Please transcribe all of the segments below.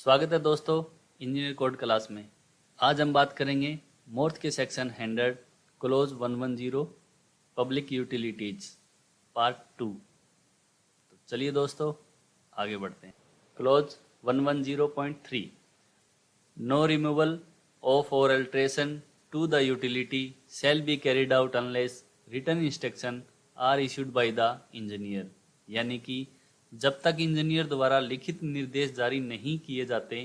स्वागत है दोस्तों इंजीनियर कोड क्लास में। आज हम बात करेंगे मोर्थ के section 100 clause 110 public utilities part 2। तो चलिए दोस्तों आगे बढ़ते हैं। Clause 110.3 no removal of or alteration to the utility shall be carried out unless written instruction are issued by the engineer. यानी कि जब तक इंजीनियर द्वारा लिखित निर्देश जारी नहीं किए जाते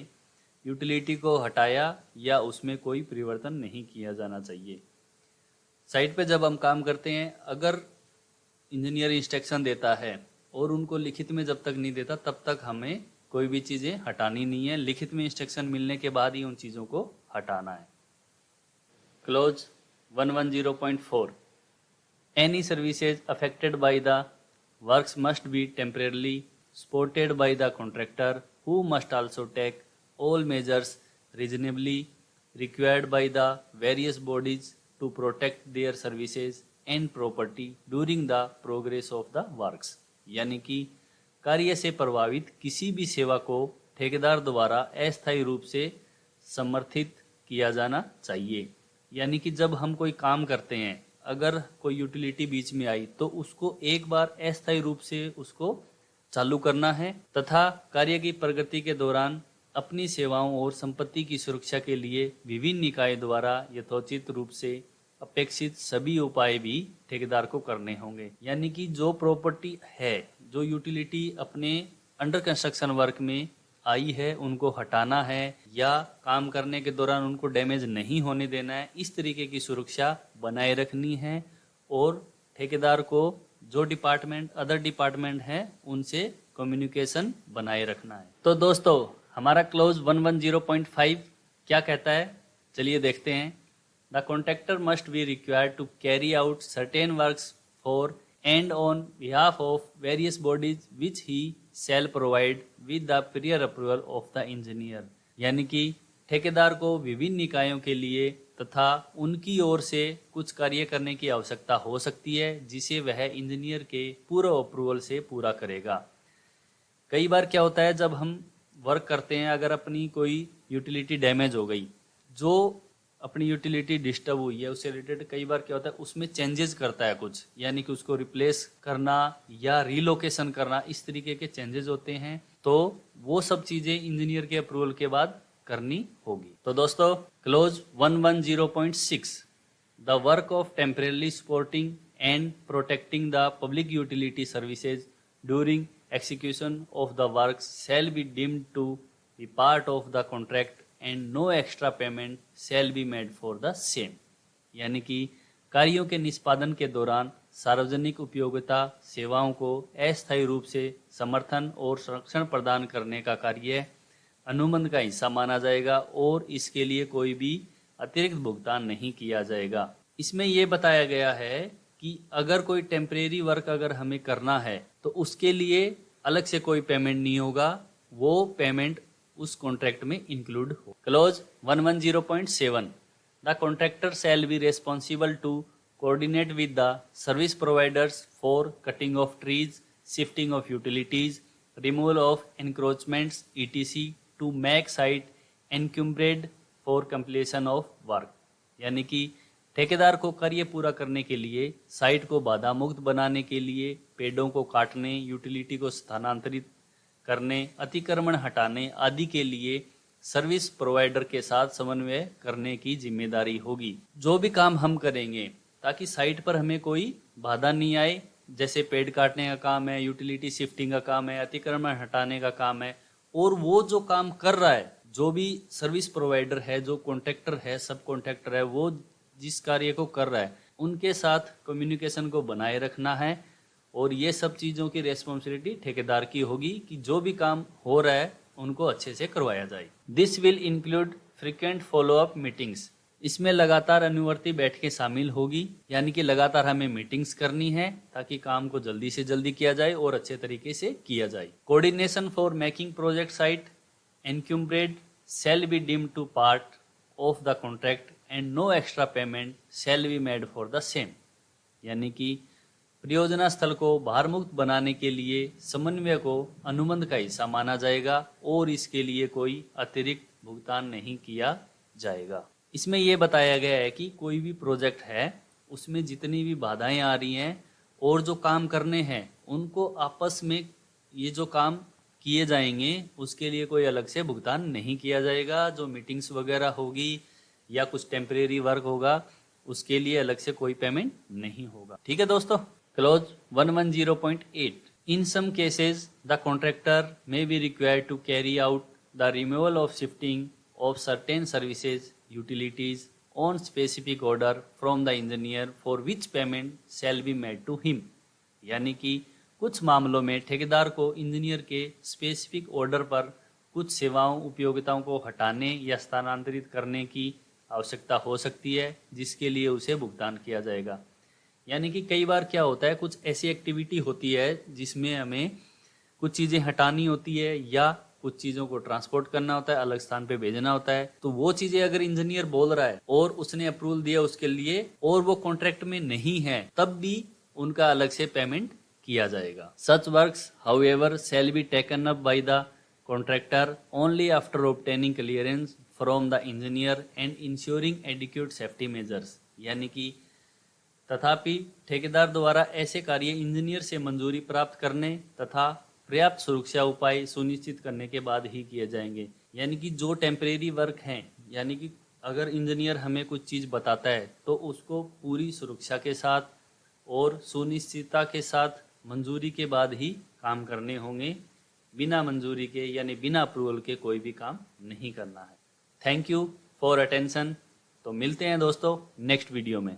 यूटिलिटी को हटाया या उसमें कोई परिवर्तन नहीं किया जाना चाहिए। साइट पे जब हम काम करते हैं, अगर इंजीनियर इंस्ट्रक्शन देता है और उनको लिखित में जब तक नहीं देता तब तक हमें कोई भी चीज़ें हटानी नहीं है। लिखित में इंस्ट्रक्शन मिलने के बाद ही उन चीज़ों को हटाना है। Close 110.4 any services affected by the works must be temporarily supported by the contractor, who must also take all measures reasonably required by the various bodies to protect their services and property during the progress of the works। यानी कि कार्य से प्रभावित किसी भी सेवा को ठेकेदार द्वारा अस्थायी रूप से समर्थित किया जाना चाहिए। यानी कि जब हम कोई काम करते हैं, अगर कोई यूटिलिटी बीच में आई तो उसको एक बार अस्थायी रूप से उसको चालू करना है तथा कार्य की प्रगति के दौरान अपनी सेवाओं और संपत्ति की सुरक्षा के लिए विभिन्न निकाय द्वारा यथोचित रूप से अपेक्षित सभी उपाय भी ठेकेदार को करने होंगे। यानी कि जो प्रॉपर्टी है, जो यूटिलिटी अपने अंडर कंस्ट्रक्शन वर्क में आई है, उनको हटाना है या काम करने के दौरान उनको डैमेज नहीं होने देना है। इस तरीके की सुरक्षा बनाए रखनी है और ठेकेदार को जो डिपार्टमेंट अदर डिपार्टमेंट है उनसे कम्युनिकेशन बनाए रखना है। तो दोस्तों हमारा क्लोज 110.5 क्या कहता है, चलिए देखते हैं। The contractor must be required to carry out certain works for and on behalf of various bodies which he shall provide with the prior approval of the engineer। यानी कि ठेकेदार को विभिन्न निकायों के लिए तथा उनकी ओर से कुछ कार्य करने की आवश्यकता हो सकती है जिसे वह इंजीनियर के पूर्व अप्रूवल से पूरा करेगा। कई बार क्या होता है, जब हम वर्क करते हैं, अगर अपनी कोई यूटिलिटी डैमेज हो गई, जो अपनी यूटिलिटी डिस्टर्ब हुई है, उससे रिलेटेड कई बार क्या होता है उसमें चेंजेस करता है कुछ, यानी कि उसको रिप्लेस करना या रीलोकेशन करना, इस तरीके के चेंजेस होते हैं। तो वो सब चीज़ें इंजीनियर के अप्रूवल के बाद करनी होगी। तो दोस्तों clause 110.6 the work of temporarily supporting and protecting the public utility services during execution of the work shall be deemed to be part of the contract and no extra payment shall be made for the same. यानी कि कार्यों के निष्पादन के दौरान सार्वजनिक उपयोगिता सेवाओं को अस्थायी रूप से समर्थन और संरक्षण प्रदान करने का कार्य अनुबंध का हिस्सा माना जाएगा और इसके लिए कोई भी अतिरिक्त भुगतान नहीं किया जाएगा। इसमें यह बताया गया है कि अगर कोई टेम्परेरी वर्क अगर हमें करना है तो उसके लिए अलग से कोई पेमेंट नहीं होगा, वो पेमेंट उस कॉन्ट्रैक्ट में इंक्लूड हो। Clause 110.7 the contractor shall be responsible to coordinate with the service providers for cutting off trees, shifting of utilities, removal of encroachments etc to make site encumbered for completion of work. यानी कि ठेकेदार को कार्य पूरा करने के लिए, site को बाधा मुक्त बनाने के लिए, पेड़ों को काटने, यूटिलिटी को स्थानांतरित करने, अतिक्रमण हटाने आदि के लिए सर्विस प्रोवाइडर के साथ समन्वय करने की जिम्मेदारी होगी। जो भी काम हम करेंगे ताकि साइट पर हमें कोई बाधा नहीं आए, जैसे पेड़ काटने का काम है, यूटिलिटी शिफ्टिंग का काम है, अतिक्रमण हटाने का काम है, और वो जो काम कर रहा है, जो भी सर्विस प्रोवाइडर है, जो कॉन्ट्रैक्टर है, सब कॉन्ट्रैक्टर है, वो जिस कार्य को कर रहा है उनके साथ कम्युनिकेशन को बनाए रखना है और ये सब चीज़ों की रेस्पॉन्सिबिलिटी ठेकेदार की होगी कि जो भी काम हो रहा है उनको अच्छे से करवाया जाए। This will include frequent follow up meetings. इसमें लगातार अनुवर्ती बैठकें शामिल होगी, यानी कि लगातार हमें मीटिंग्स करनी है ताकि काम को जल्दी से जल्दी किया जाए और अच्छे तरीके से किया जाए। Coordination for making project site encumbered shall be deemed to part of the contract and no extra payment shall be made for the same. यानी कि परियोजना स्थल को भारमुक्त बनाने के लिए समन्वय को अनुबंध का हिस्सा माना जाएगा और इसके लिए कोई अतिरिक्त भुगतान नहीं किया जाएगा। इसमें यह बताया गया है कि कोई भी प्रोजेक्ट है उसमें जितनी भी बाधाएं आ रही हैं और जो काम करने हैं उनको आपस में ये जो काम किए जाएंगे उसके लिए कोई अलग से भुगतान नहीं किया जाएगा। जो मीटिंग्स वगैरह होगी या कुछ टेम्परेरी वर्क होगा उसके लिए अलग से कोई पेमेंट नहीं होगा। ठीक है दोस्तों। Clause 110.8 In some cases the contractor may be required to carry out the removal of shifting of certain services utilities on specific order from the engineer for which payment shall be made to him। यानी कि कुछ मामलों में ठेकेदार को engineer के specific order पर कुछ सेवाओं उपयोगिताओं को हटाने या स्थानांतरित करने की आवश्यकता हो सकती है जिसके लिए उसे भुगतान किया जाएगा। यानी कि कई बार क्या होता है, कुछ ऐसी एक्टिविटी होती है जिसमें हमें कुछ चीज़ें हटानी होती है या कुछ चीज़ों को ट्रांसपोर्ट करना होता है, अलग स्थान पे भेजना होता है। तो वो चीज़ें अगर इंजीनियर बोल रहा है और उसने अप्रूवल दिया उसके लिए और वो कॉन्ट्रैक्ट में नहीं है तब भी उनका अलग से पेमेंट किया जाएगा। Such works however shall be taken up by the contractor only after obtaining clearance from the engineer and ensuring adequate safety measures. यानी कि तथापि ठेकेदार द्वारा ऐसे कार्य इंजीनियर से मंजूरी प्राप्त करने तथा पर्याप्त सुरक्षा उपाय सुनिश्चित करने के बाद ही किए जाएंगे। यानी कि जो टेम्परेरी वर्क हैं, यानी कि अगर इंजीनियर हमें कुछ चीज़ बताता है तो उसको पूरी सुरक्षा के साथ और सुनिश्चितता के साथ मंजूरी के बाद ही काम करने होंगे। बिना मंजूरी के यानी बिना अप्रूवल के कोई भी काम नहीं करना है। Thank you for attention. तो मिलते हैं दोस्तों नेक्स्ट वीडियो में।